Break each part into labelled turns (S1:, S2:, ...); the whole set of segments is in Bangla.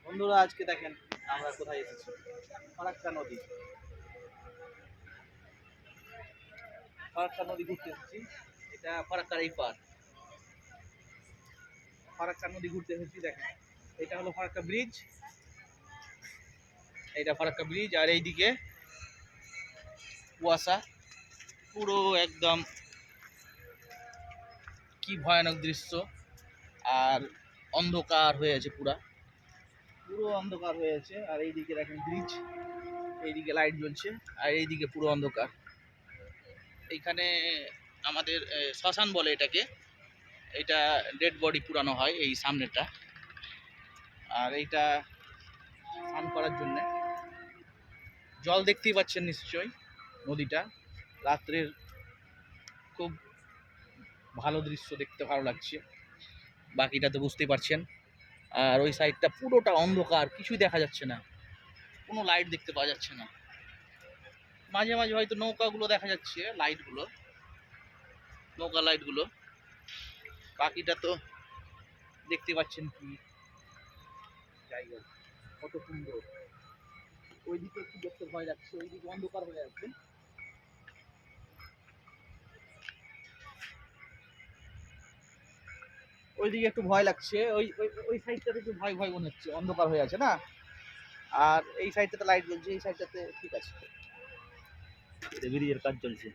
S1: বন্ধুরা আজকে দেখেন আমরা কোথায় এসেছি। ফারাক্কা নদী। ফারাক্কা নদী ঘুরতে এসেছি। এটা ফারাক্কার এই পার। ফারাক্কা নদী ঘুরতে এসেছি। দেখেন এটা হলো ফারাক্কা ব্রিজ। এটা ফারাক্কা ব্রিজ আর এইদিকে কুয়াশা পুরো একদম কি ভয়ানক দৃশ্য। আর অন্ধকার হয়ে আছে, পুরো অন্ধকার হয়ে আছে। আর এইদিকে দেখেন ব্রিজ, এইদিকে লাইট জ্বলছে আর এইদিকে পুরো অন্ধকার। এইখানে আমাদের শ্মশান বলে এটাকে। এটা ডেড বডি পুরানো হয় এই সামনেটা। আর এইটা স্নান করার জন্যে জল দেখতেই পাচ্ছেন নিশ্চয়ই। নদীটা রাত্রের খুব ভালো দৃশ্য, দেখতে ভালো লাগছে। বাকিটা তো বুঝতেই পারছেন। আর ওই সাইডটা পুরোটা অন্ধকার, কিছুই দেখা যাচ্ছে না, কোনো লাইট দেখতে পাওয়া যাচ্ছে না। মাঝে মাঝে হয়তো নৌকাগুলো দেখা যাচ্ছে, লাইটগুলো, নৌকা লাইটগুলো। বাকিটা তো দেখতে পাচ্ছেন কি জায়গা, কত সুন্দর। ওইদিকে একটু দেখতে ভয় লাগছে, ওইদিকে অন্ধকার হয়ে আছে। ওইদিকে একটু ভয় লাগছে, ওই ওই সাইডটাতে একটু ভয় ভয় মনে হচ্ছে, অন্ধকার হয়ে আছে না। আর এই সাইডটাতে লাইট জ্বলছে, এই সাইডটাতে ঠিক আছে। ব্রিজের কাজ চলছে।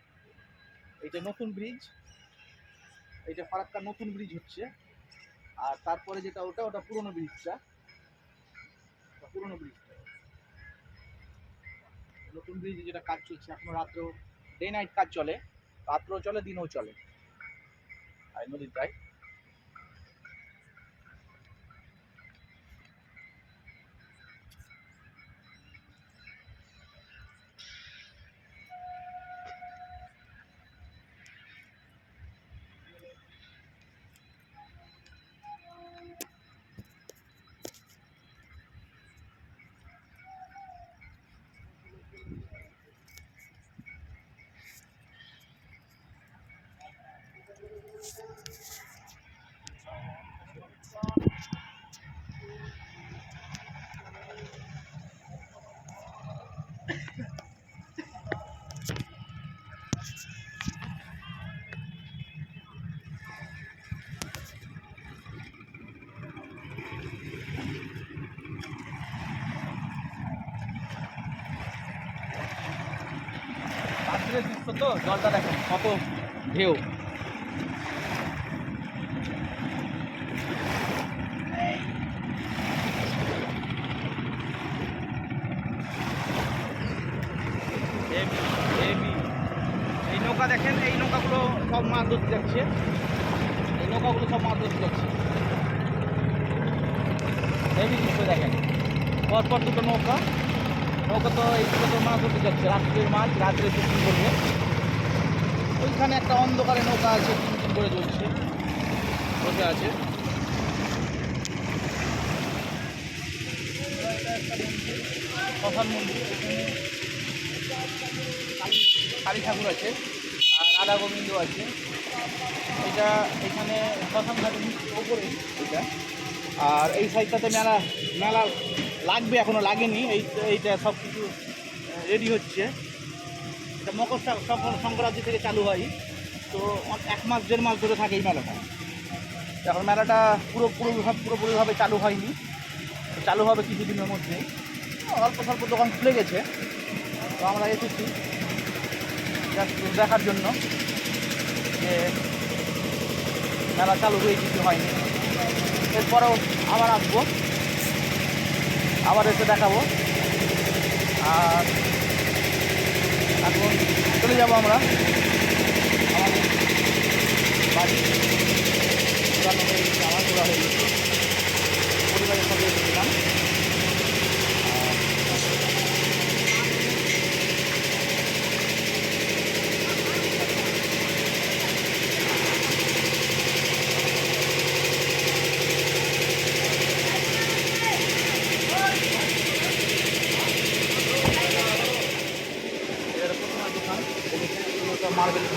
S1: এইটা নতুন ব্রিজ, এইটা ফারাক্কা নতুন ব্রিজ হচ্ছে। আর তারপরে যেটা ওটা ওটা পুরোনো ব্রিজটা, পুরোনো ব্রিজটা। নতুন ব্রিজে যেটা কাজ চলছে এখনো, রাত্রেও ডে নাইট কাজ চলে, রাত্রেও চলে দিনেও চলে আর নদীটায়। রাত্রের দৃশ্য তো, জলটা দেখেন কত ঢেউ। এই নৌকা দেখেন, এই নৌকাগুলো সব মাছ ধরতে যাচ্ছে, এই নৌকাগুলো সব মাছ ধরতে যাচ্ছে। হেভি দৃশ্য দেখেন, পরপর দুটো নৌকা, নৌকা তো এইগুলো তো মাছ ধরতে যাচ্ছে, রাত্রের মাছ, রাত্রে শুটিং করবে। ওইখানে একটা অন্ধকারে নৌকা আছে, তিন করে চলছে, বসে আছে। শ্মশান মন্দির, কালী ঠাকুর আছে আর রাধা গোবিন্দ আছে। এটা এখানে শ্মশান ঘাটের ওপরে এটা। আর এই সাইডটাতে মেলা মেলা লাগবে, এখনো লাগেনি। এইটা সব কিছু রেডি হচ্ছে। এটা মকর সংক্রান্তি থেকে চালু হয়, তো 1 মাস 1.5 মাস ধরে থাকে এই মেলাটা। এখন মেলাটা পুরোপুরিভাবে চালু হয়নি, চালু হবে কিছুদিনের মধ্যেই। অল্প স্বল্প দোকান খুলে গেছে, তো আমরা এসেছি দেখার জন্য যে মেলা চালু হয়ে কিছু হয়নি। এরপরেও আবার আসবো, আবার এসে দেখাবো। আর এখন চলে যাবো আমরা আমাদের বাড়ি। পুরানো হয়ে গেছে, আমার পুরা হয়ে গেছে, পরিবারের সঙ্গে এসেছিলাম।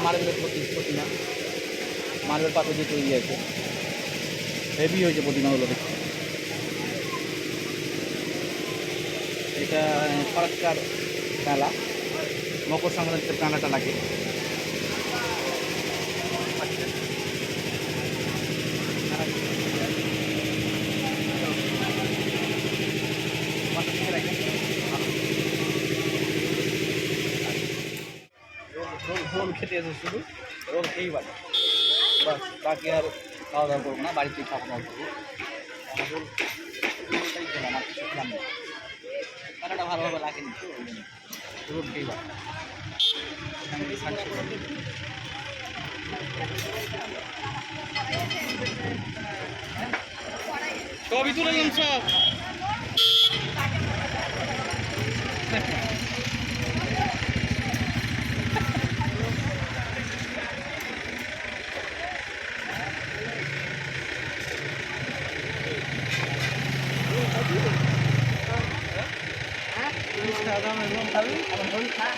S1: মার্বেলের প্রতিমা, মার্বেল পাথর দিয়ে তৈরি আছে। হেভি হয়েছে প্রতিমাগুলো দেখতে। এটা ফরাক্কার মেলা, মকর সংক্রান্তিতে মেলাটা লাগে। রোল খেতে এসে শুধু রোল খেয়েই বাড়ি, বাস বাকি আর খাওয়া দাওয়া করবো না, বাড়িতেই খাওয়া দাওয়া করবো। আমার রোলটাই খেলাম, আর কিছু খেলাম না, মেলাটা ভালোভাবে লাগেনি তো ওই জন্য রোল খেয়েই বাড়ি। সবই তুলে দিন সব। খাওয়া দাওয়া খাবি, আমার রোল খা।